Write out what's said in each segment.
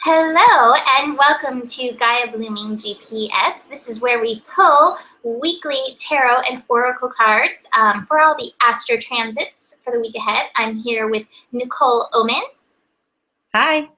Hello and welcome to Gaia Blooming GPS. This is where we pull weekly tarot and oracle cards for all the astro transits for the week ahead. I'm here with Nicole Oman. Hi.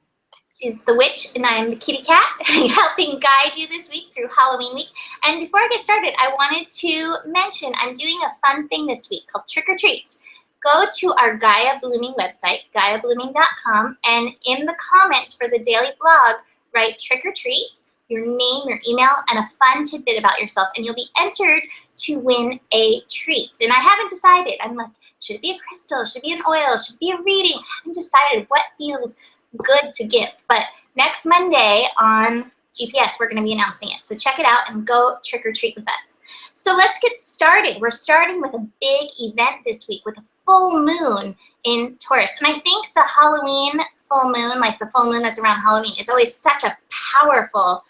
She's the witch and I'm the kitty cat, helping guide you this week through Halloween week. And before I get started, I wanted to mention I'm doing a fun thing this week called Trick or Treats. Go to our Gaia Blooming website, GaiaBlooming.com, and in the comments for the daily blog, write trick or treat, your name, your email, and a fun tidbit about yourself, and you'll be entered to win a treat. And I haven't decided. I'm like, should it be a crystal? Should it be an oil? Should it be a reading? I haven't decided what feels good to give. But next Monday on GPS, we're going to be announcing it. So check it out and go trick or treat with us. So let's get started. We're starting with a big event this week with a full moon in Taurus. And I think the Halloween full moon, like the full moon that's around Halloween, is always such a powerful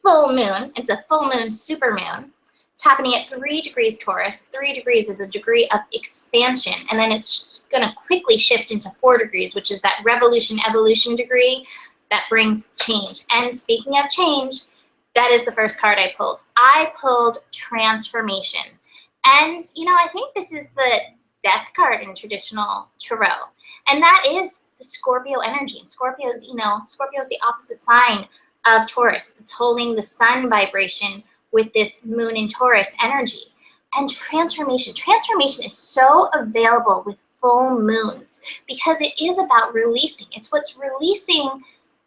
full moon. It's a full moon super moon. It's happening at 3 degrees Taurus. 3 degrees is a degree of expansion. And then it's going to quickly shift into 4 degrees, which is that revolution evolution degree that brings change. And speaking of change, that is the first card I pulled. I pulled transformation. And, you know, I think this is the death card in traditional tarot. And that is the Scorpio energy. And Scorpio's, Scorpio's the opposite sign of Taurus. It's holding the sun vibration with this moon in Taurus energy. And transformation. Transformation is so available with full moons because it is about releasing. It's what's releasing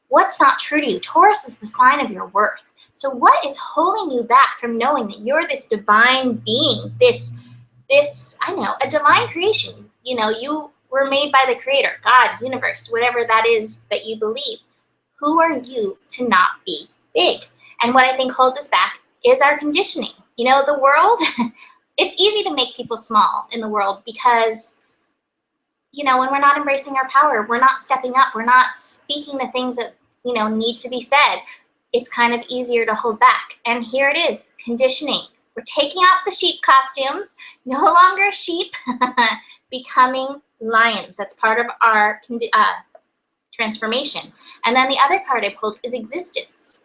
what's not true to you. Taurus is the sign of your worth. So what is holding you back from knowing that you're this divine being, this, I don't know, a divine creation? You know, you were made by the creator, God, universe, whatever that is that you believe. Who are you to not be big? And what I think holds us back is our conditioning. You know, the world, it's easy to make people small in the world because, you know, when we're not embracing our power, we're not stepping up, we're not speaking the things that, you know, need to be said. It's kind of easier to hold back. And here it is, conditioning. We're taking off the sheep costumes, no longer sheep, becoming lions. That's part of our transformation. And then the other card I pulled is existence.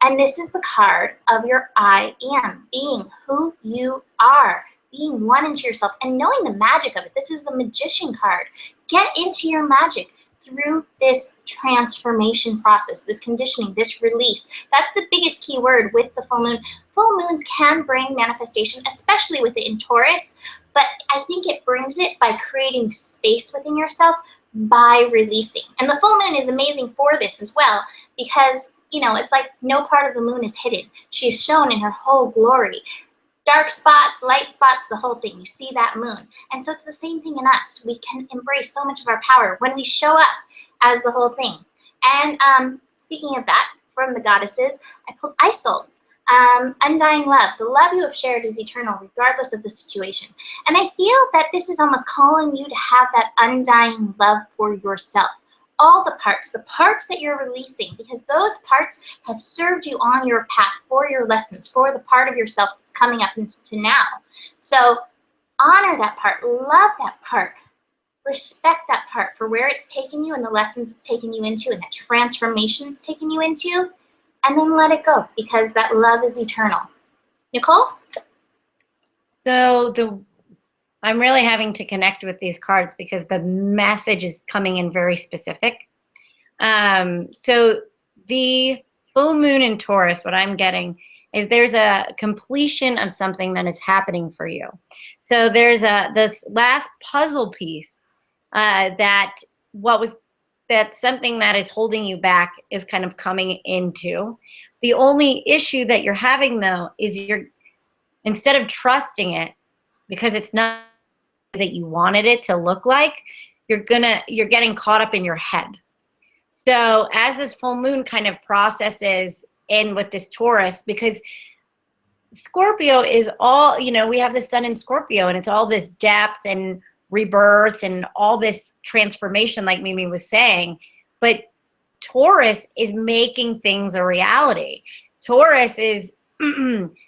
And this is the card of your I am, being who you are, being one into yourself and knowing the magic of it. This is the magician card. Get into your magic through this transformation process, this conditioning, this release. That's the biggest key word with the full moon. Full moons can bring manifestation, especially with it in Taurus, but I think it brings it by creating space within yourself by releasing. And the full moon is amazing for this as well because, you know, it's like no part of the moon is hidden. She's shown in her whole glory. Dark spots, light spots, the whole thing. You see that moon. And so it's the same thing in us. We can embrace so much of our power when we show up as the whole thing. And speaking of that, from the goddesses, I pulled Isolde, undying love. The love you have shared is eternal, regardless of the situation. And I feel that this is almost calling you to have that undying love for yourself. All the parts that you're releasing, because those parts have served you on your path for your lessons, for the part of yourself that's coming up into now. So honor that part, love that part, respect that part for where it's taken you and the lessons it's taken you into and the transformation it's taken you into, and then let it go because that love is eternal. Nicole? So I'm really having to connect with these cards because the message is coming in very specific. So the full moon in Taurus, what I'm getting is there's a completion of something that is happening for you. So there's this last puzzle piece that something that is holding you back is kind of coming into. The only issue that you're having though is instead of trusting it, because it's not that you wanted it to look like, you're getting caught up in your head. So as this full moon kind of processes in with this Taurus, because Scorpio is all, you know, we have the sun in Scorpio and it's all this depth and rebirth and all this transformation like Mimi was saying, but Taurus is making things a reality. Taurus is,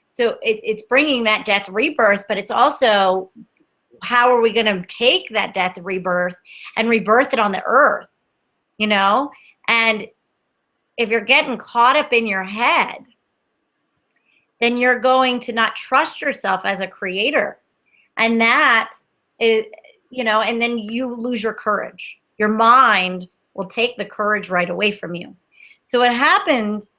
so it's bringing that death rebirth, but it's also how are we going to take that death rebirth and rebirth it on the earth, you know? And if you're getting caught up in your head, then you're going to not trust yourself as a creator. And that is, and then you lose your courage. Your mind will take the courage right away from you. So what happens,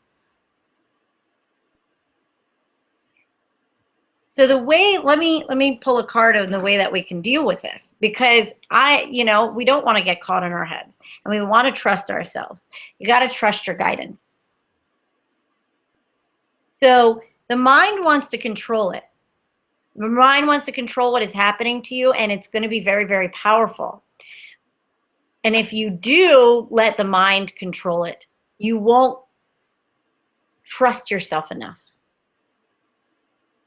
so the way, let me pull a card on the way that we can deal with this, because we don't want to get caught in our heads, and we want to trust ourselves. You got to trust your guidance. So the mind wants to control it. The mind wants to control what is happening to you, and it's going to be very, very powerful. And if you do let the mind control it, you won't trust yourself enough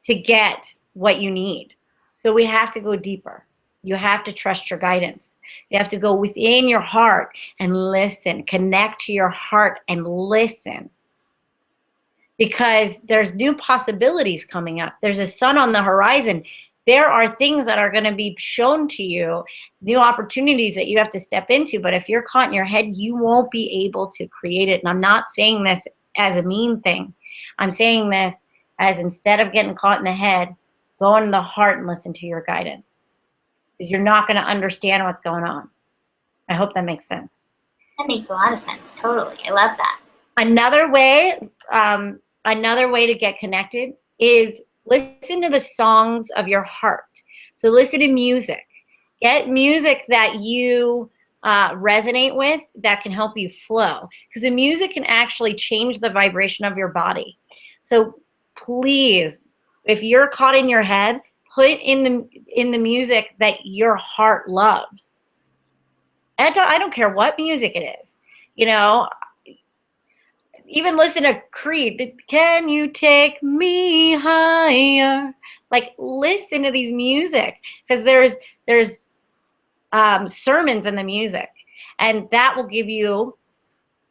to get what you need. So we have to go deeper. You have to trust your guidance. You have to go within your heart and listen, connect to your heart and listen. Because there's new possibilities coming up. There's a sun on the horizon. There are things that are going to be shown to you, new opportunities that you have to step into. But if you're caught in your head, you won't be able to create it. And I'm not saying this as a mean thing. I'm saying this as, instead of getting caught in the head, go into the heart and listen to your guidance. Because you're not going to understand what's going on. I hope that makes sense. That makes a lot of sense. Totally. I love that. Another way to get connected is listen to the songs of your heart. So listen to music. Get music that you resonate with, that can help you flow. Because the music can actually change the vibration of your body. So please, if you're caught in your head, put in the music that your heart loves. And I don't care what music it is. Even listen to Creed. Can you take me higher? Like, listen to these music, because there's sermons in the music, and that will give you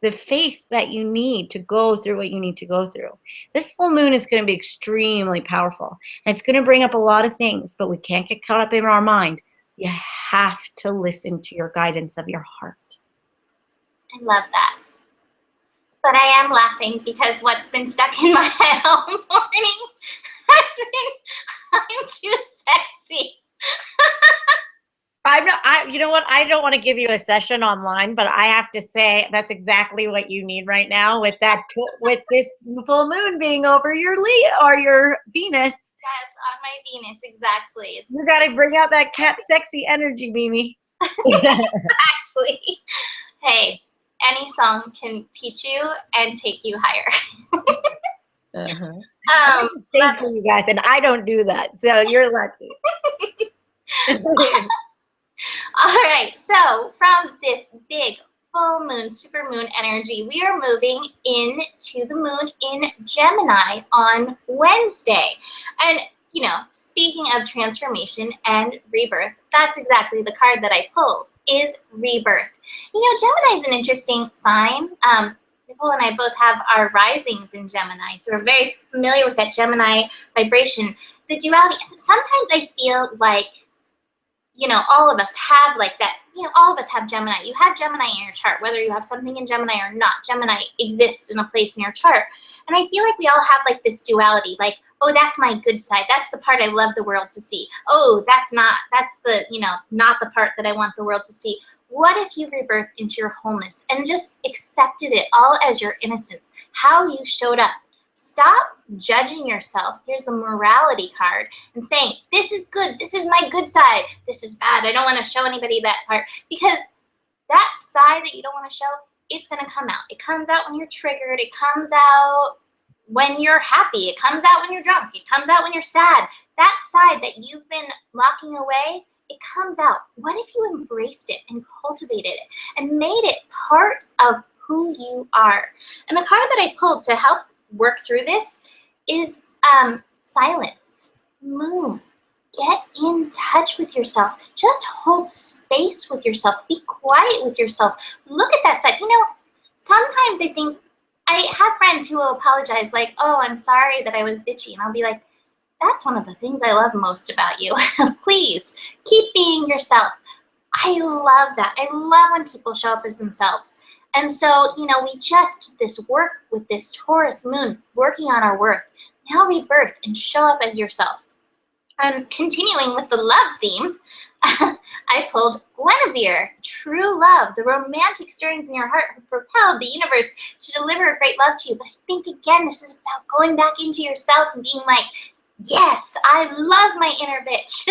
the faith that you need to go through what you need to go through. This full moon is going to be extremely powerful, and it's going to bring up a lot of things, but we can't get caught up in our mind. You have to listen to your guidance of your heart. I love that. But I am laughing because what's been stuck in my head all morning has been, I'm too sexy. You know what? I don't want to give you a session online, but I have to say that's exactly what you need right now with with this full moon being over your Leo or your Venus. Yes, on my Venus, exactly. You got to bring out that cat sexy energy, Mimi. Exactly. Hey, any song can teach you and take you higher. I just sing for you guys, and I don't do that, so you're lucky. All right, so from this big full moon, super moon energy, we are moving into the moon in Gemini on Wednesday. And, speaking of transformation and rebirth, that's exactly the card that I pulled, is rebirth. Gemini is an interesting sign. Nicole and I both have our risings in Gemini, so we're very familiar with that Gemini vibration. The duality, sometimes I feel like, all of us have like that, all of us have Gemini. You have Gemini in your chart, whether you have something in Gemini or not. Gemini exists in a place in your chart. And I feel like we all have like this duality, like, oh, that's my good side. That's the part I love the world to see. Oh, that's the, not the part that I want the world to see. What if you rebirthed into your wholeness and just accepted it all as your innocence, how you showed up? Stop judging yourself. Here's the morality card, and saying, this is good. This is my good side. This is bad. I don't want to show anybody that part, because that side that you don't want to show, it's going to come out. It comes out when you're triggered. It comes out when you're happy. It comes out when you're drunk. It comes out when you're sad. That side that you've been locking away, it comes out. What if you embraced it and cultivated it and made it part of who you are? And the card that I pulled to help work through this is silence. Moon. Get in touch with yourself. Just hold space with yourself. Be quiet with yourself. Look at that side. Sometimes I think I have friends who will apologize, like, oh, I'm sorry that I was bitchy. And I'll be like, that's one of the things I love most about you. Please keep being yourself. I love that. I love when people show up as themselves. And so, you know, we just keep this work with this Taurus moon, working on our work. Now rebirth and show up as yourself. And continuing with the love theme, I pulled Guinevere, true love, the romantic stirrings in your heart have propelled the universe to deliver great love to you. But I think, again, this is about going back into yourself and being like, yes, I love my inner bitch.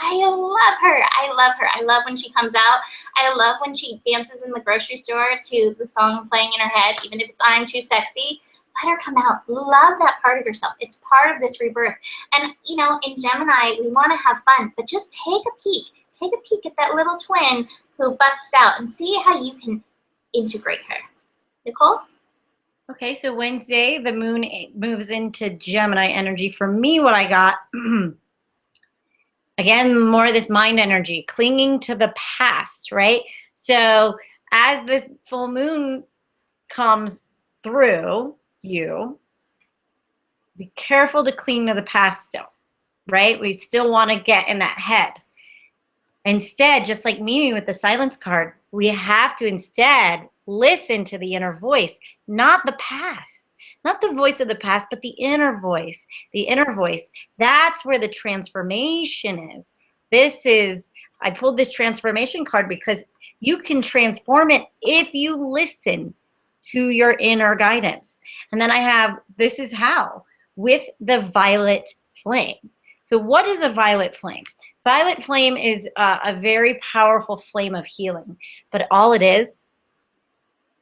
I love her. I love her. I love when she comes out. I love when she dances in the grocery store to the song playing in her head, even if it's I'm Too Sexy. Let her come out. Love that part of yourself. It's part of this rebirth. And, you know, in Gemini, we want to have fun, but just take a peek. Take a peek at that little twin who busts out and see how you can integrate her. Nicole? Okay, so Wednesday, the moon moves into Gemini energy. For me, what I got, again, more of this mind energy, clinging to the past, right? So as this full moon comes through you, be careful to cling to the past still, right? We still want to get in that head. Instead, just like Mimi with the silence card, we have to instead listen to the inner voice, not the past, not the voice of the past, but the inner voice, the inner voice. That's where the transformation is. I pulled this transformation card because you can transform it if you listen to your inner guidance. And then I have, this is how, with the violet flame. So what is a violet flame? Violet flame is a very powerful flame of healing, but all it is,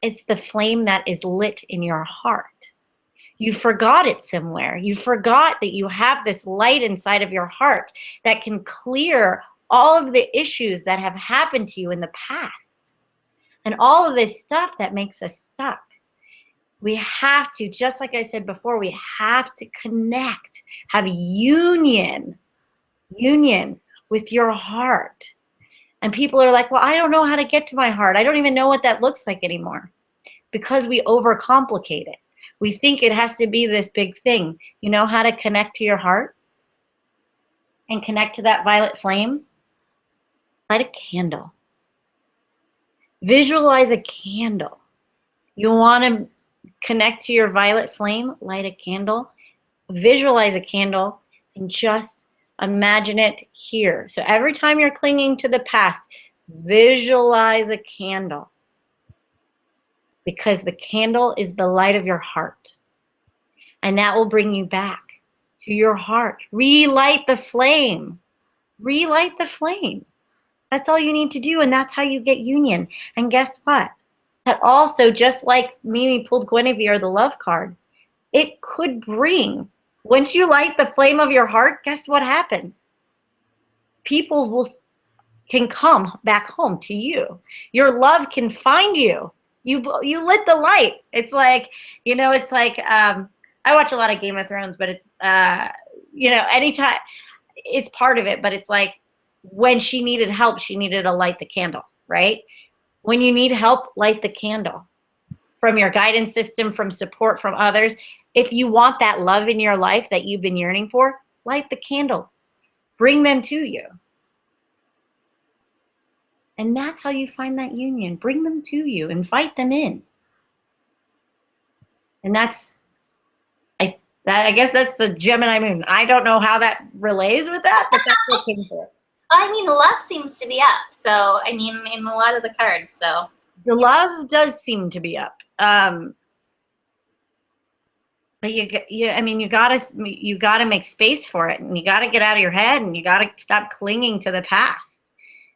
it's the flame that is lit in your heart. You forgot it somewhere. You forgot that you have this light inside of your heart that can clear all of the issues that have happened to you in the past and all of this stuff that makes us stuck. We have to, just like I said before, we have to connect, have union with your heart. And people are like, well, I don't know how to get to my heart. I don't even know what that looks like anymore. Because we overcomplicate it. We think it has to be this big thing. You know how to connect to your heart and connect to that violet flame? Light a candle. Visualize a candle. You want to connect to your violet flame? Light a candle. Visualize a candle and just imagine it here. So every time you're clinging to the past, visualize a candle. Because the candle is the light of your heart. And that will bring you back to your heart. Relight the flame. Relight the flame. That's all you need to do, and that's how you get union. And guess what? That also, just like Mimi pulled Guinevere, the love card, it could bring, once you light the flame of your heart, guess what happens? People can come back home to you. Your love can find you. You lit the light. It's like, you know, it's like, I watch a lot of Game of Thrones, but it's, you know, anytime, it's part of it, but it's like when she needed help, she needed to light the candle, right? When you need help, light the candle. From your guidance system, from support from others. If you want that love in your life that you've been yearning for, light the candles. Bring them to you. And that's how you find that union. Bring them to you. Invite them in. And I guess that's the Gemini moon. I don't know how that relays with that, but that's what came through. I mean, love seems to be up. So, I mean, in a lot of the cards, so. The love does seem to be up. But you gotta make space for it, and you gotta get out of your head, and you gotta stop clinging to the past.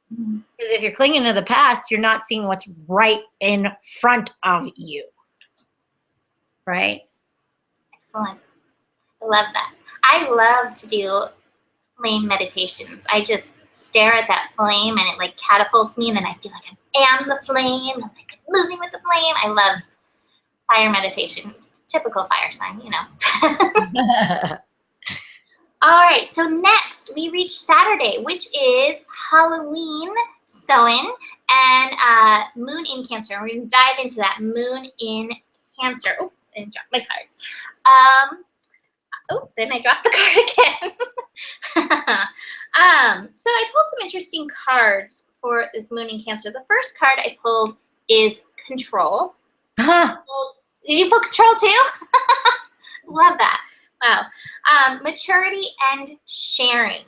Because if you're clinging to the past, you're not seeing what's right in front of you. Right? Excellent. I love that. I love to do flame meditations. I just stare at that flame and it like catapults me, and then I feel like I am the flame. I'm like moving with the flame. I love fire meditation. Typical fire sign, you know. All right, so next we reach Saturday, which is Halloween Samhain and Moon in Cancer. We're going to dive into that Moon in Cancer. Oh, I dropped my cards. Then I dropped the card again. So I pulled some interesting cards for this Moon in Cancer. The first card I pulled is control. Huh. Well, did you put control too? Love that. Wow. Maturity and sharing.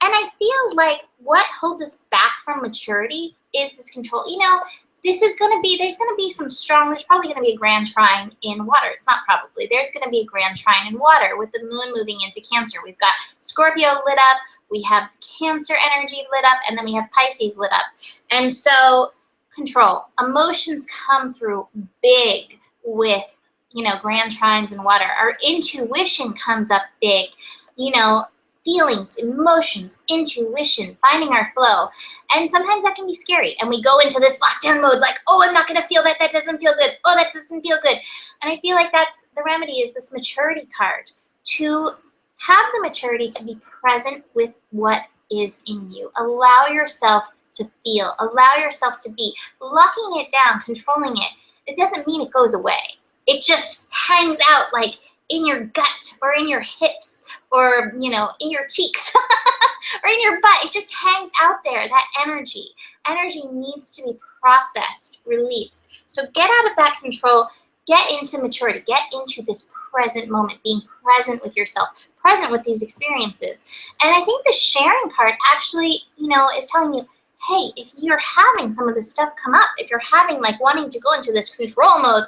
And I feel like what holds us back from maturity is this control. You know, there's going to be some strong, there's probably going to be a grand trine in water. It's not probably. There's going to be a grand trine in water with the moon moving into Cancer. We've got Scorpio lit up, we have Cancer energy lit up, and then we have Pisces lit up. And so control. Emotions come through big with, you know, grand trines in water. Our intuition comes up big, you know, feelings, emotions, intuition, finding our flow. And sometimes that can be scary. And we go into this lockdown mode like, oh, I'm not going to feel that. That doesn't feel good. Oh, that doesn't feel good. And I feel like that's the remedy, is this maturity card, to have the maturity to be present with what is in you. Allow yourself to feel. Allow yourself to be. Locking it down, controlling it, it doesn't mean it goes away. It just hangs out like in your gut or in your hips or, you know, in your cheeks or in your butt. It just hangs out there, that energy. Energy needs to be processed, released. So get out of that control, get into maturity, get into this present moment, being present with yourself, present with these experiences. And I think the sharing card actually, you know, is telling you, hey, if you're having some of this stuff come up, if you're having like wanting to go into this control mode,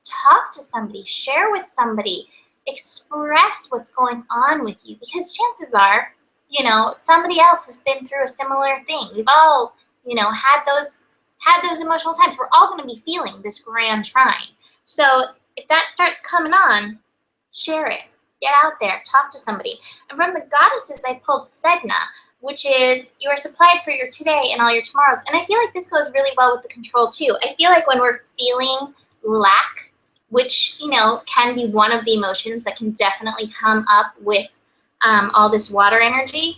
talk to somebody, share with somebody, express what's going on with you, because chances are, you know, somebody else has been through a similar thing. We've all, you know, had those emotional times. We're all going to be feeling this grand trine. So if that starts coming on, share it. Get out there, talk to somebody. And from the goddesses, I pulled Sedna, which is you are supplied for your today and all your tomorrows. And I feel like this goes really well with the control too. I feel like when we're feeling lack, which, you know, can be one of the emotions that can definitely come up with all this water energy,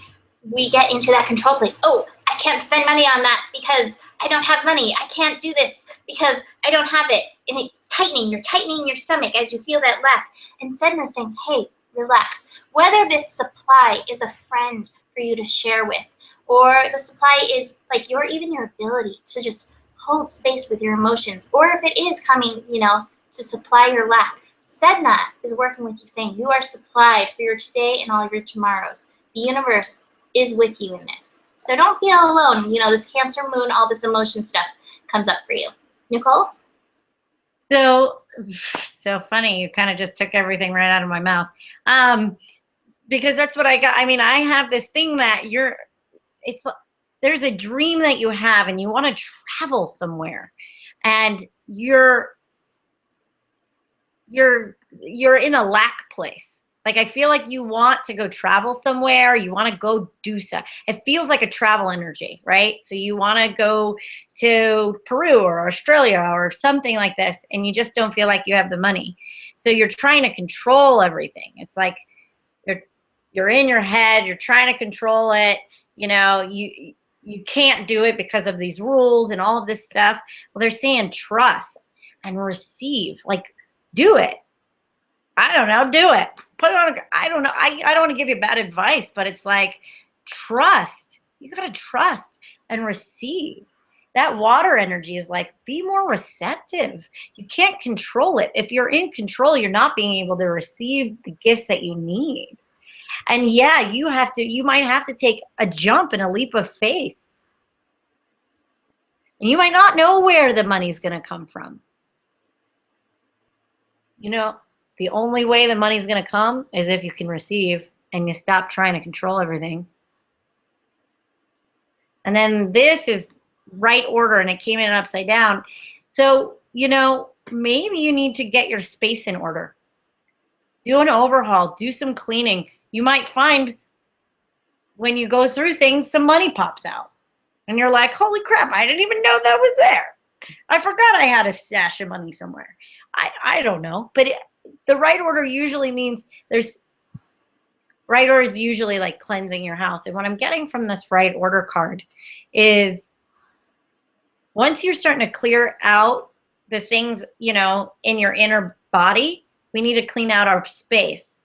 we get into that control place. Oh, I can't spend money on that because I don't have money. I can't do this because I don't have it. And it's tightening. You're tightening your stomach as you feel that lack. And Sedna's saying, hey, relax. Whether this supply is a friend for you to share with, or the supply is like your ability to just hold space with your emotions, or if it is coming, you know, to supply your lack, Sedna is working with you, saying you are supplied for your today and all your tomorrows. The universe is with you in this. So don't feel alone. You know, this Cancer moon, all this emotion stuff comes up for you. Nicole? So funny. You kind of just took everything right out of my mouth. Because that's what I got. I mean, I have this thing that there's a dream that you have and you want to travel somewhere, and you're in a lack place. Like, I feel like you want to go travel somewhere. You want to go do stuff. It feels like a travel energy, right? So you want to go to Peru or Australia or something like this, and you just don't feel like you have the money. So you're trying to control everything. It's like you're in your head. You're trying to control it. You know, you can't do it because of these rules and all of this stuff. Well, they're saying trust and receive. Like, do it. I don't know. Do it. Put it on. I don't know. I don't want to give you bad advice, but it's like, trust. You got to trust and receive. That water energy is like, be more receptive. You can't control it. If you're in control, you're not being able to receive the gifts that you need. And yeah, you might have to take a jump and a leap of faith. And you might not know where the money's going to come from. You know, the only way the money's going to come is if you can receive and you stop trying to control everything. And then this is right order, and it came in upside down. So, you know, maybe you need to get your space in order. Do an overhaul. Do some cleaning. You might find when you go through things, some money pops out. And you're like, holy crap, I didn't even know that was there. I forgot I had a stash of money somewhere. I don't know. But the right order usually means right order is usually like cleansing your house. And what I'm getting from this right order card is once you're starting to clear out the things, you know, in your inner body, we need to clean out our space.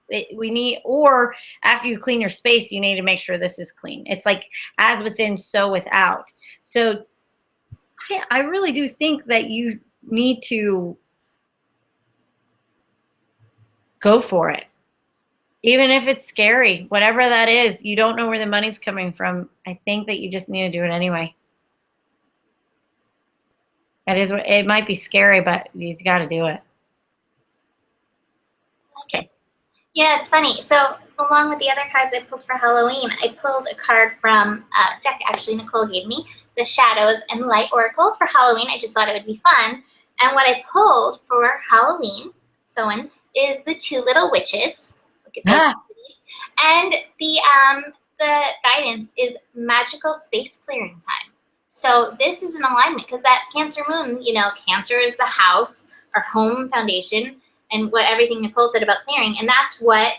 Or after you clean your space, you need to make sure this is clean. It's like as within, so without. So I really do think that you need to go for it. Even if it's scary, whatever that is, you don't know where the money's coming from. I think that you just need to do it anyway. It might be scary, but you got to do it. Okay. Yeah, it's funny. So along with the other cards I pulled for Halloween, I pulled a card from a deck actually Nicole gave me, the Shadows and Light Oracle for Halloween. I just thought it would be fun. And what I pulled for Halloween, is the Two Little Witches. Look at those. And the guidance is magical space clearing time. So this is an alignment because that Cancer moon, you know, Cancer is the house, our home foundation, and what everything Nicole said about clearing. And that's what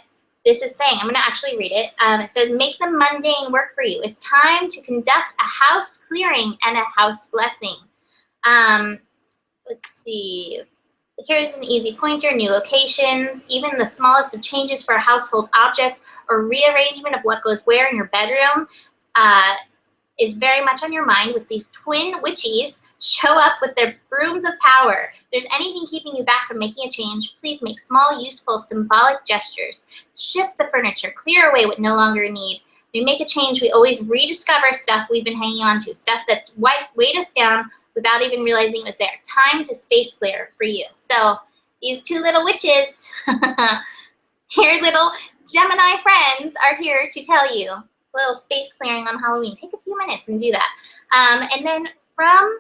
this is saying. I'm going to actually read it. It says, make the mundane work for you. It's time to conduct a house clearing and a house blessing. Let's see. Here's an easy pointer, new locations, even the smallest of changes for household objects or rearrangement of what goes where in your bedroom is very much on your mind with these twin witches show up with their brooms of power. If there's anything keeping you back from making a change, please make small, useful, symbolic gestures. Shift the furniture, clear away what no longer you need. When we make a change, we always rediscover stuff we've been hanging on to, stuff that's weighed us down without even realizing it was there. Time to space clear for you. So these two little witches, your little Gemini friends, are here to tell you a little space clearing on Halloween. Take a few minutes and do that. And then from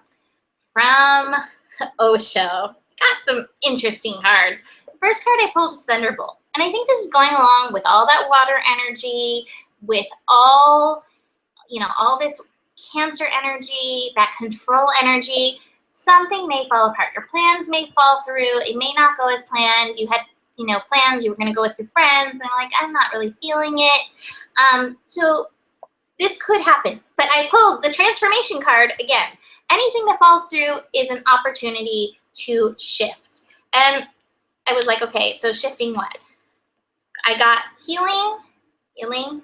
Osho, got some interesting cards. The first card I pulled is Thunderbolt. And I think this is going along with all that water energy, with all, you know, all this Cancer energy, that control energy. Something may fall apart. Your plans may fall through. It may not go as planned. You had, you know, plans. You were going to go with your friends. And like, I'm not really feeling it. So this could happen. But I pulled the transformation card again. Anything that falls through is an opportunity to shift. And I was like, okay, so shifting what? I got healing,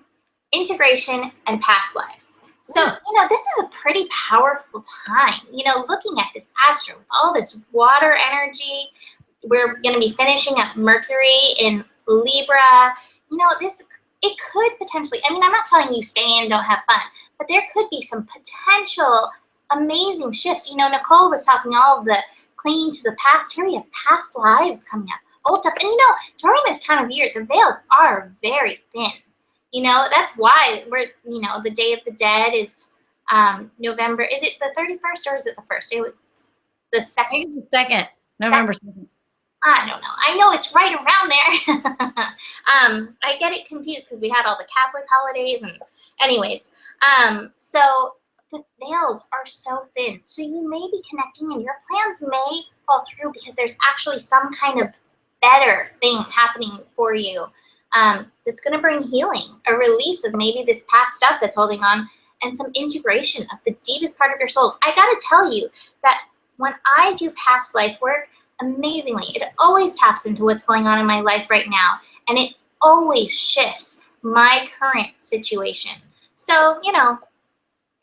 integration, and past lives. So, you know, this is a pretty powerful time, you know, looking at this astro, all this water energy. We're going to be finishing up Mercury in Libra. You know, it could potentially, I mean, I'm not telling you stay in, don't have fun, but there could be some potential amazing shifts. You know, Nicole was talking all of the clinging to the past. Here we have past lives coming up, old stuff. And, you know, during this time of year, the veils are very thin. You know, that's why we're, you know, the Day of the Dead is November. Is it the 31st or is it the 1st? It was the 2nd. I think it's the 2nd, November 2nd. I don't know. I know it's right around there. I get it confused because we had all the Catholic holidays and anyways. So the veils are so thin. So you may be connecting and your plans may fall through because there's actually some kind of better thing happening for you. That's going to bring healing, a release of maybe this past stuff that's holding on, and some integration of the deepest part of your souls. I got to tell you that when I do past life work, amazingly, it always taps into what's going on in my life right now, and it always shifts my current situation. So, you know,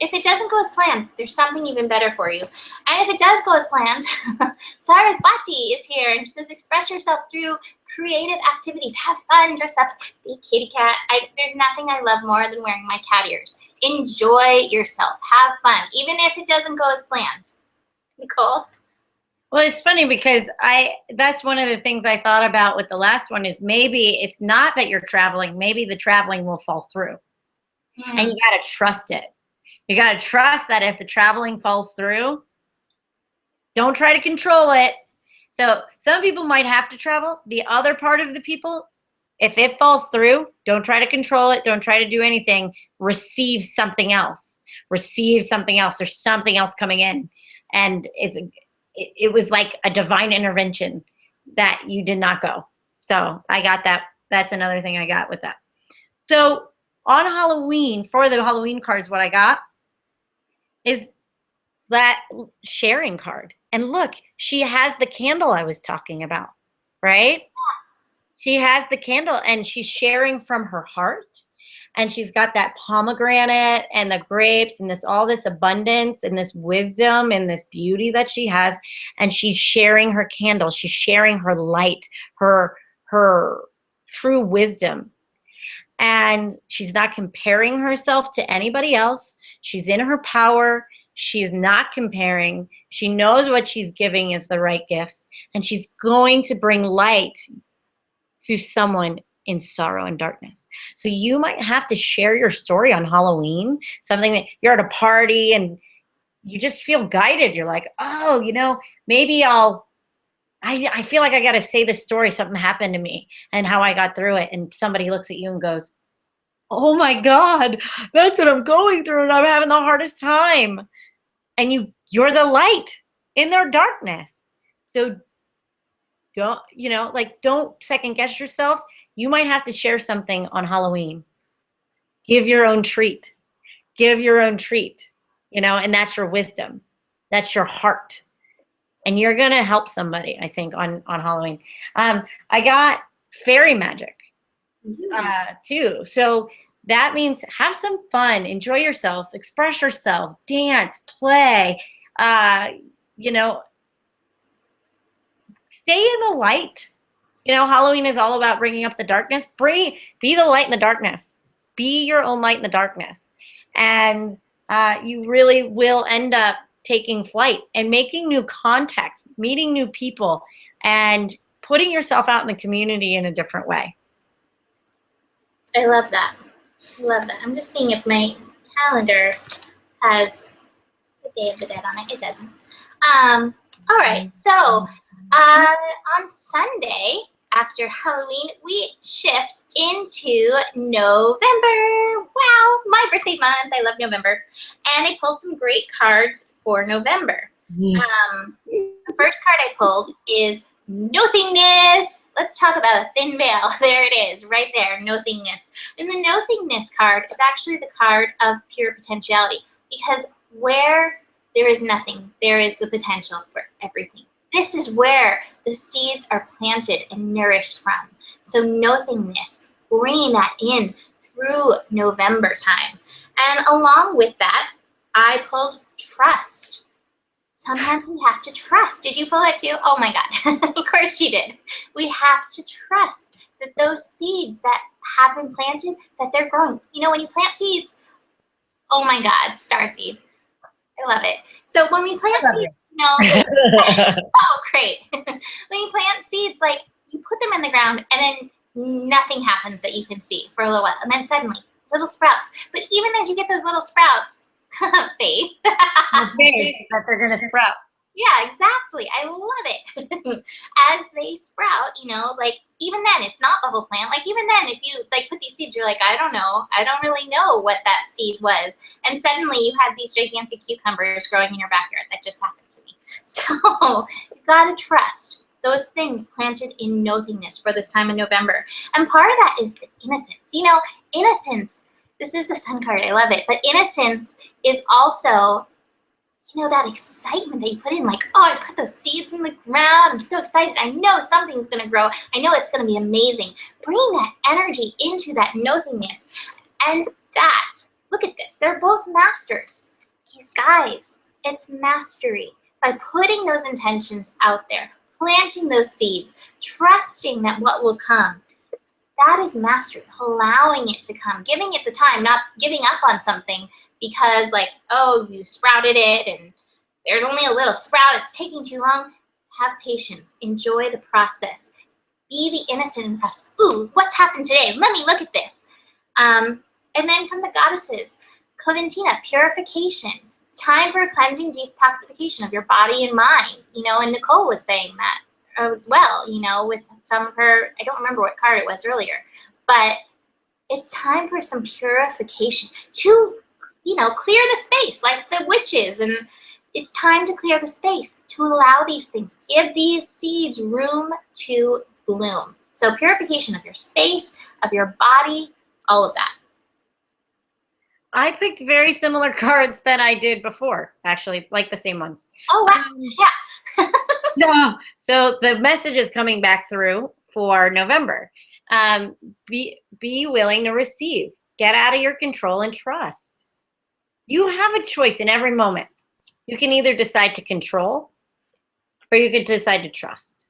if it doesn't go as planned, there's something even better for you. And if it does go as planned, Sarasvati is here and she says, express yourself through creative activities. Have fun, dress up, be a kitty cat. There's nothing I love more than wearing my cat ears. Enjoy yourself. Have fun, even if it doesn't go as planned. Nicole? Well, it's funny because that's one of the things I thought about with the last one is maybe it's not that you're traveling. Maybe the traveling will fall through. And you got to trust it. You got to trust that if the traveling falls through, don't try to control it. So some people might have to travel. The other part of the people, if it falls through, don't try to control it. Don't try to do anything. Receive something else. Receive something else. There's something else coming in. And it was like a divine intervention that you did not go. So I got that. That's another thing I got with that. So on Halloween, for the Halloween cards, what I got is that sharing card. And look, she has the candle I was talking about, right? She has the candle and she's sharing from her heart. and she's got that pomegranate and the grapes and all this abundance and this wisdom and this beauty that she has, and she's sharing her candle, she's sharing her light, her true wisdom. And she's not comparing herself to anybody else. She's in her power. She's not comparing. She knows what she's giving is the right gifts, and she's going to bring light to someone in sorrow and darkness. So you might have to share your story on Halloween, something that you're at a party and you just feel guided. You're like, oh, maybe I feel like I got to say this story. Something happened to me and how I got through it. And somebody looks at you and goes, oh my God, that's what I'm going through and I'm having the hardest time. And you're the light in their darkness. So don't second guess yourself. You might have to share something on Halloween. Give your own treat. And that's your wisdom. That's your heart. And you're going to help somebody, I think, on Halloween. I got fairy magic too. So that means have some fun, enjoy yourself, express yourself, dance, play, stay in the light. Halloween is all about bringing up the darkness. Be the light in the darkness. Be your own light in the darkness. And you really will end up taking flight and making new contacts, meeting new people, and putting yourself out in the community in a different way. I love that. I'm just seeing if my calendar has the Day of the Dead on it. It doesn't. All right. So on Sunday after Halloween, we shift into November. Wow, my birthday month. I love November. And I pulled some great cards for November. The first card I pulled is Nothingness. Let's talk about a thin veil. There it is, right there, Nothingness. And the Nothingness card is actually the card of pure potentiality, because where there is nothing, there is the potential for everything. This is where the seeds are planted and nourished from. So Nothingness, bringing that in through November time. And along with that, I pulled Trust. Sometimes we have to trust. Did you pull that too? Oh my God, of course you did. We have to trust that those seeds that have been planted, that they're growing. When you plant seeds, oh my God, starseed. I love it. So when we plant seeds, oh great. When you plant seeds, like you put them in the ground and then nothing happens that you can see for a little while. And then suddenly, little sprouts. But even as you get those little sprouts, faith. Faith that they're going to sprout. Yeah, exactly. I love it. As they sprout, like even then, it's not the whole plant. Like even then, if you like put these seeds, you're like, I don't know. I don't really know what that seed was. And suddenly you have these gigantic cucumbers growing in your backyard. That just happened to me. So you got to trust those things planted in Nothingness for this time in November. And part of that is the innocence. Innocence, this is the Sun card. I love it. But innocence is also, that excitement that you put in, like, oh, I put those seeds in the ground. I'm so excited. I know something's going to grow. I know it's going to be amazing. Bringing that energy into that Nothingness. And that, look at this. They're both masters. These guys, it's mastery. By putting those intentions out there, planting those seeds, trusting that what will come, that is mastery, allowing it to come, giving it the time, not giving up on something because like, oh, you sprouted it and there's only a little sprout, it's taking too long. Have patience, enjoy the process. Be the innocent and process. Ooh, what's happened today? Let me look at this. And then from the goddesses, Coventina, purification. It's time for a cleansing detoxification of your body and mind. And Nicole was saying that as well, with some of her, I don't remember what card it was earlier, but it's time for some purification to, clear the space like the witches. And it's time to clear the space to allow these things, give these seeds room to bloom. So purification of your space, of your body, all of that. I picked very similar cards than I did before, actually, like the same ones. Oh, wow. Yeah. No. So the message is coming back through for November. Be willing to receive. get out of your control and trust. You have a choice in every moment. You can either decide to control or you can decide to trust.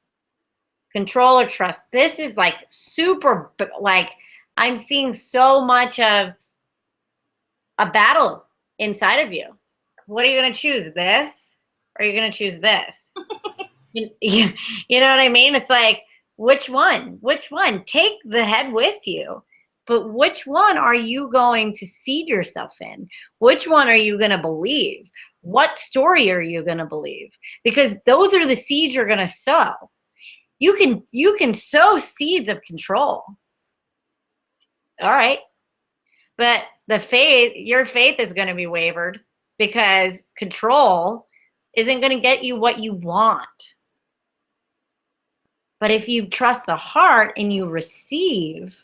Control or trust. This is like super, like I'm seeing so much of a battle inside of you. What are you going to choose? This? Or are you going to choose this? you know what I mean? It's like, which one? Which one? Take the head with you. But which one are you going to seed yourself in? Which one are you going to believe? What story are you going to believe? Because those are the seeds you're going to sow. You can sow seeds of control. All right. But your faith is going to be wavered because control isn't going to get you what you want. But if you trust the heart and you receive,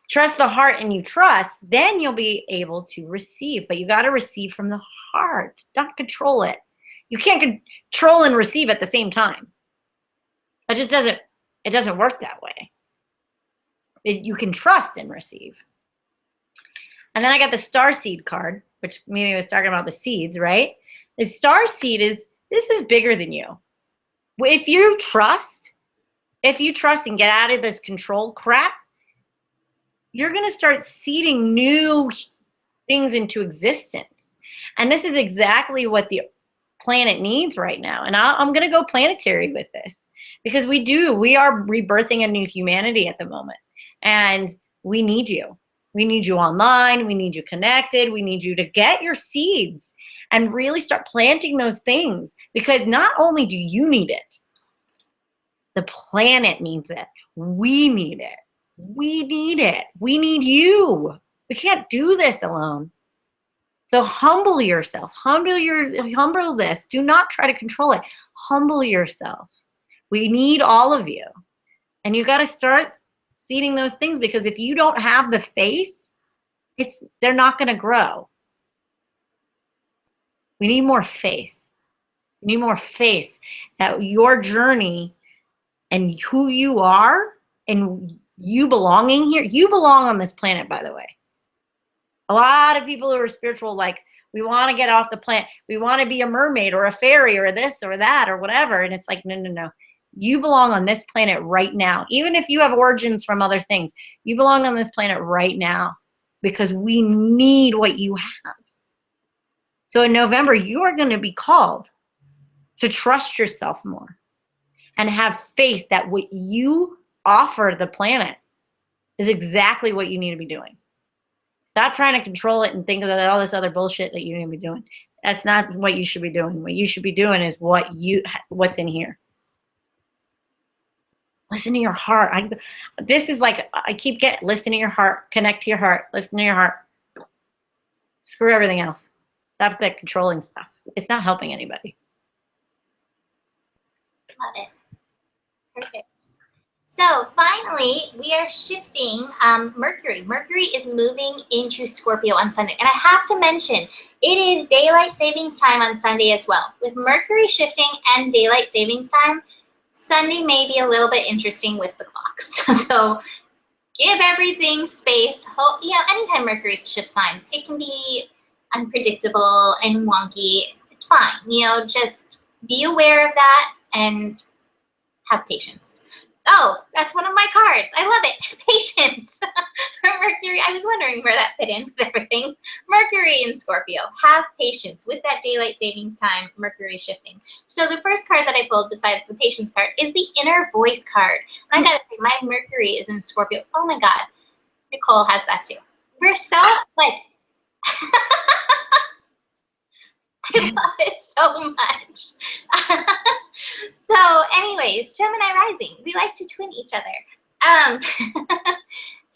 trust the heart and you trust, then you'll be able to receive. But you got to receive from the heart, not control it. You can't control and receive at the same time. It doesn't work that way. You can trust and receive. And then I got the star seed card, which Mimi was talking about the seeds, right? The star seed this is bigger than you. If you trust and get out of this control crap, you're going to start seeding new things into existence. And this is exactly what the planet needs right now. And I'm going to go planetary with this because we are rebirthing a new humanity at the moment. And we need you. We need you online. We need you connected. We need you to get your seeds and really start planting those things because not only do you need it, the planet needs it. We need it. We need it. We need you. We can't do this alone. So humble yourself. Humble this. Do not try to control it. Humble yourself. We need all of you. And you got to start seeding those things because if you don't have the faith, they're not going to grow. We need more faith. We need more faith that your journey and who you are and you belonging here, you belong on this planet, by the way. A lot of people who are spiritual, like, we want to get off the planet. We want to be a mermaid or a fairy or this or that or whatever. And it's like, no. You belong on this planet right now. Even if you have origins from other things, you belong on this planet right now because we need what you have. So in November, you are going to be called to trust yourself more and have faith that what you offer the planet is exactly what you need to be doing. Stop trying to control it and think of all this other bullshit that you need to be doing. That's not what you should be doing. What you should be doing is what's in here. Listen to your heart. This is like, I keep getting, listen to your heart, connect to your heart, listen to your heart. Screw everything else. Stop that controlling stuff. It's not helping anybody. Love it. Perfect. So finally, we are shifting Mercury. Mercury is moving into Scorpio on Sunday. And I have to mention, it is daylight savings time on Sunday as well. With Mercury shifting and daylight savings time, Sunday may be a little bit interesting with the clocks. So give everything space. Anytime Mercury shifts signs, it can be unpredictable and wonky. It's fine. Just be aware of that and have patience. Oh, that's one of my cards. I love it. Patience. Mercury. I was wondering where that fit in with everything. Mercury in Scorpio. Have patience with that daylight savings time, Mercury shifting. So the first card that I pulled besides the patience card is the inner voice card. And I gotta say, my Mercury is in Scorpio. Oh my God. Nicole has that too. We're so I love it so much. So anyways, Gemini rising. We like to twin each other.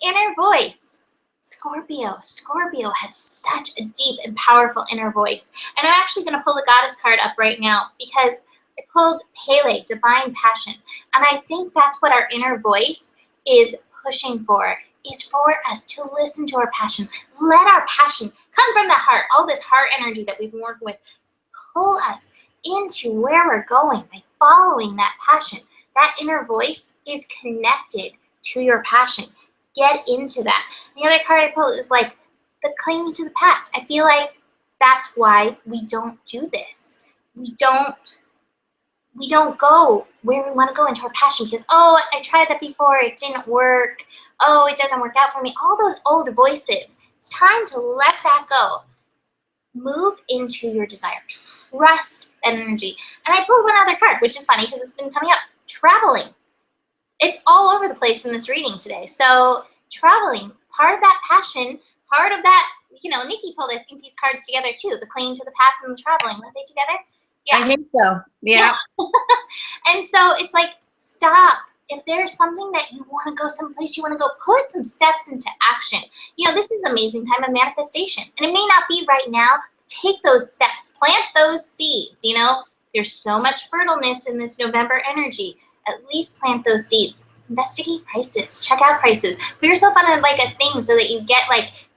Inner voice. Scorpio. Scorpio has such a deep and powerful inner voice. And I'm actually going to pull the goddess card up right now because I pulled Pele, divine passion. And I think that's what our inner voice is pushing for, is for us to listen to our passion. Let our passion come from the heart. All this heart energy that we've been working with, pull us into where we're going by following that passion. That inner voice is connected to your passion. get into that. The other card I pulled is like the clinging to the past. I feel like that's why we don't do this. We don't go where we want to go into our passion because, oh, I tried that before, it didn't work. Oh, it doesn't work out for me. All those old voices. It's time to let that go. Move into your desire. Trust energy. And I pulled one other card, which is funny because it's been coming up. Traveling. It's all over the place in this reading today. So traveling, part of that passion, part of that, Nikki pulled, I think, these cards together too. The clinging to the past and the traveling. Weren't they together? Yeah. I think so. Yeah. And so it's like, stop. If there's something that you want to go someplace, you want to go, put some steps into action. This is an amazing time of manifestation. And it may not be right now. Take those steps. Plant those seeds. There's so much fertileness in this November energy. At least plant those seeds. Investigate prices. Check out prices. Put yourself on a thing so that you get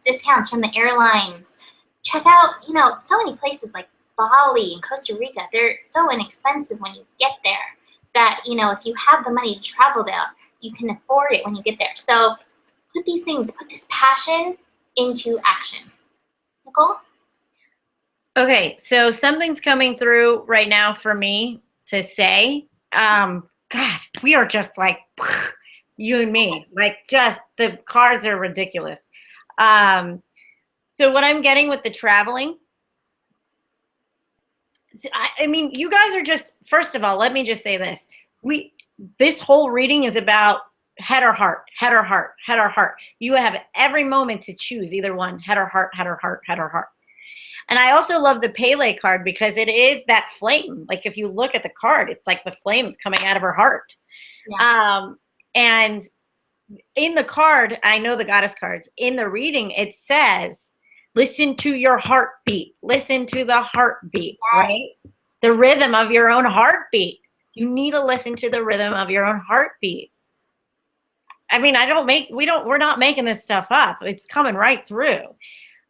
discounts from the airlines. Check out, so many places like Bali and Costa Rica. They're so inexpensive when you get there that, if you have the money to travel there, you can afford it when you get there. So put these things, put this passion into action. Nicole? Okay, so something's coming through right now for me to say. God, we are just like you and me. Just the cards are ridiculous. So what I'm getting with the traveling, I mean, you guys are just, first of all, let me just say this. This whole reading is about head or heart, head or heart, head or heart. You have every moment to choose either one, head or heart, head or heart, head or heart. And I also love the Pele card because it is that flame. If you look at the card, it's like the flames coming out of her heart. Yeah. And in the card, I know the goddess cards, in the reading, it says, listen to your heartbeat. Listen to the heartbeat, yes. Right? The rhythm of your own heartbeat. You need to listen to the rhythm of your own heartbeat. I mean, we're not making this stuff up. It's coming right through.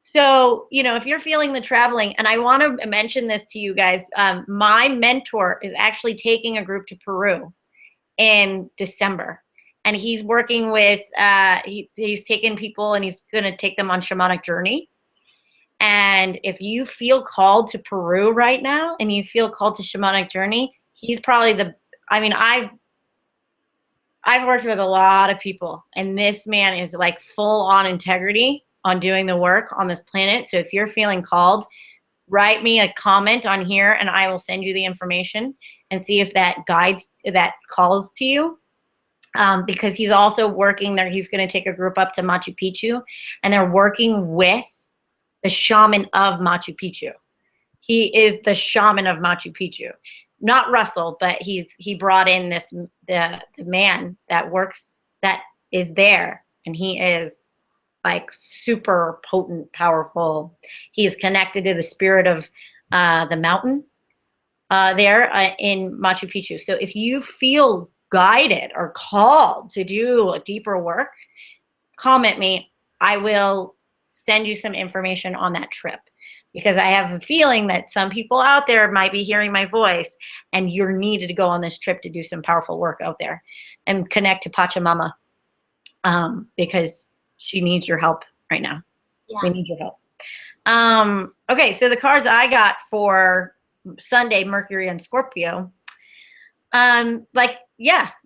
So, if you're feeling the traveling, and I want to mention this to you guys, my mentor is actually taking a group to Peru in December. And he's working with, he's taking people and he's going to take them on shamanic journey. And if you feel called to Peru right now and you feel called to shamanic journey, he's probably I've worked with a lot of people, and this man is full on integrity on doing the work on this planet. So if you're feeling called, write me a comment on here and I will send you the information and see if that calls to you. Because he's also working there. He's going to take a group up to Machu Picchu, and they're working with the shaman of Machu Picchu. He is the shaman of Machu Picchu. Not Russell, but he brought in the man that is there, and he is super potent, powerful. He is connected to the spirit of the mountain there in Machu Picchu. So if you feel guided or called to do a deeper work, comment me. I will send you some information on that trip, because I have a feeling that some people out there might be hearing my voice and you're needed to go on this trip to do some powerful work out there and connect to Pachamama, because she needs your help right now. Yeah. We need your help. Okay, so the cards I got for Sunday, Mercury and Scorpio,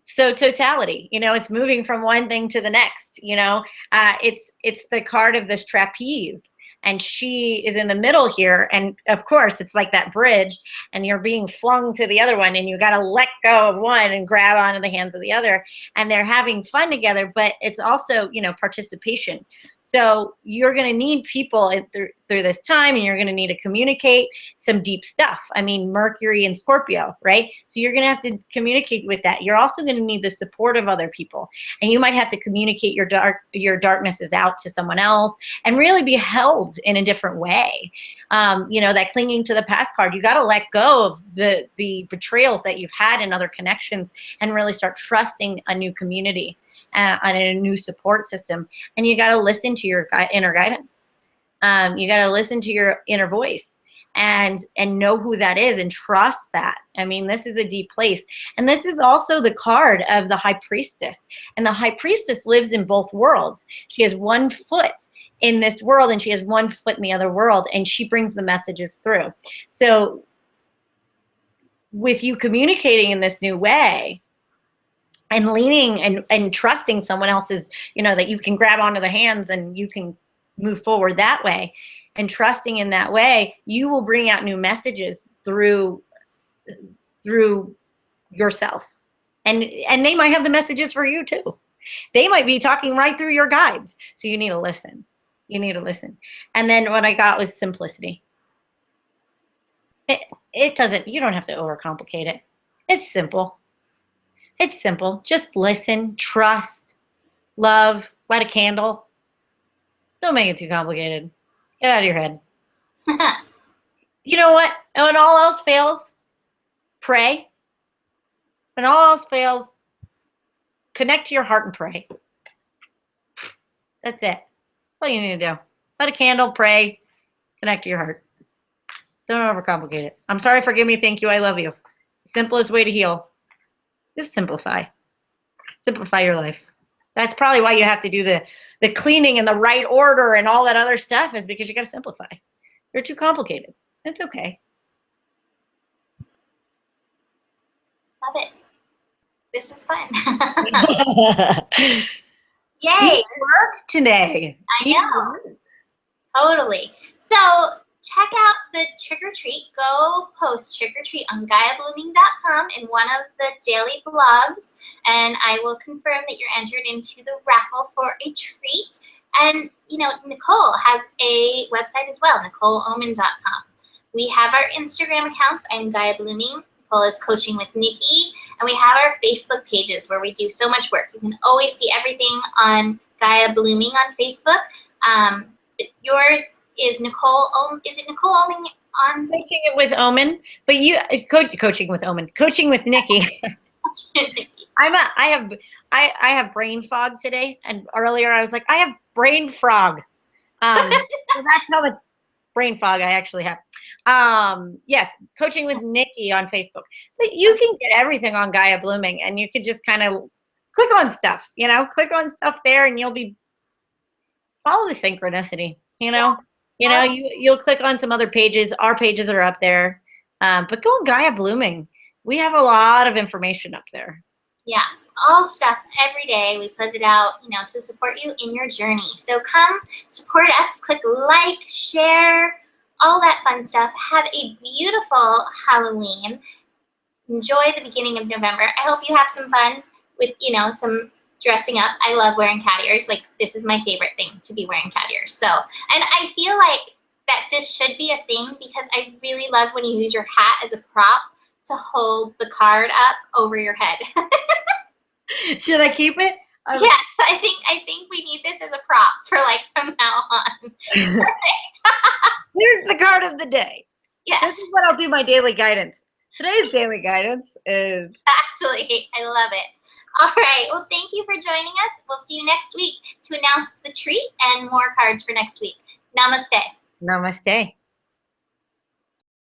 so totality, it's moving from one thing to the next, it's the card of this trapeze, and she is in the middle here. And of course it's like that bridge, and you're being flung to the other one, and you got to let go of one and grab onto the hands of the other, and they're having fun together, but it's also, participation. So you're going to need people through this time, and you're going to need to communicate some deep stuff. I mean, Mercury and Scorpio, right? So you're going to have to communicate with that. You're also going to need the support of other people, and you might have to communicate your darknesses out to someone else and really be held in a different way. That clinging to the past card, you got to let go of the betrayals that you've had in other connections and really start trusting a new community. On a new support system. And you got to listen to your inner guidance. You got to listen to your inner voice. and know who that is and trust that. I mean, this is a deep place. And this is also the card of the High Priestess. And the High Priestess lives in both worlds. She has one foot in this world and she has one foot in the other world, and she brings the messages through. So with you communicating in this new way and leaning and trusting someone else's, that you can grab onto the hands and you can move forward that way, and trusting in that way, you will bring out new messages through yourself. And they might have the messages for you too. They might be talking right through your guides. So you need to listen. You need to listen. And then what I got was simplicity. You don't have to overcomplicate it. It's simple. It's simple. Just listen, trust, love, light a candle. Don't make it too complicated. Get out of your head. You know what? When all else fails, pray. When all else fails, connect to your heart and pray. That's it. That's all you need to do. Light a candle, pray, connect to your heart. Don't overcomplicate it. I'm sorry, forgive me, thank you, I love you. Simplest way to heal. Just simplify. Simplify your life. That's probably why you have to do the cleaning in the right order and all that other stuff, is because you got to simplify. You're too complicated. It's okay. Love it. This is fun. Yay! Need work today. I know. Totally. So check out the trick or treat. Go post trick or treat on GaiaBlooming.com in one of the daily blogs, and I will confirm that you're entered into the raffle for a treat. And Nicole has a website as well, NicoleOmen.com. We have our Instagram accounts. I'm Gaia Blooming. Nicole is Coaching with Nikki. And we have our Facebook pages where we do so much work. You can always see everything on Gaia Blooming on Facebook. Yours is Nicole. Is it Nicole Omen on? Coaching it with Omen, but coaching with Omen, coaching with Nikki. I have brain fog today, and earlier I was like, I have brain frog. So that's how much brain fog I actually have. Yes, Coaching with Nikki on Facebook. But you can get everything on Gaia Blooming, and you could just kind of click on stuff, click on stuff there, and you'll follow the synchronicity, you'll click on some other pages. Our pages are up there. But go on Gaia Blooming. We have a lot of information up there. Yeah, all stuff every day. We put it out, to support you in your journey. So come support us. Click like, share, all that fun stuff. Have a beautiful Halloween. Enjoy the beginning of November. I hope you have some fun with, some dressing up. I love wearing cat ears. Like, this is my favorite thing, to be wearing cat ears. So, and I feel like that this should be a thing, because I really love when you use your hat as a prop to hold the card up over your head. Should I keep it? Yes, I think we need this as a prop for from now on. Perfect. Here's the card of the day. Yes. This is what I'll do my daily guidance. Today's daily guidance is... Exactly. I love it. All right. Well, thank you for joining us. We'll see you next week to announce the treat and more cards for next week. Namaste. Namaste.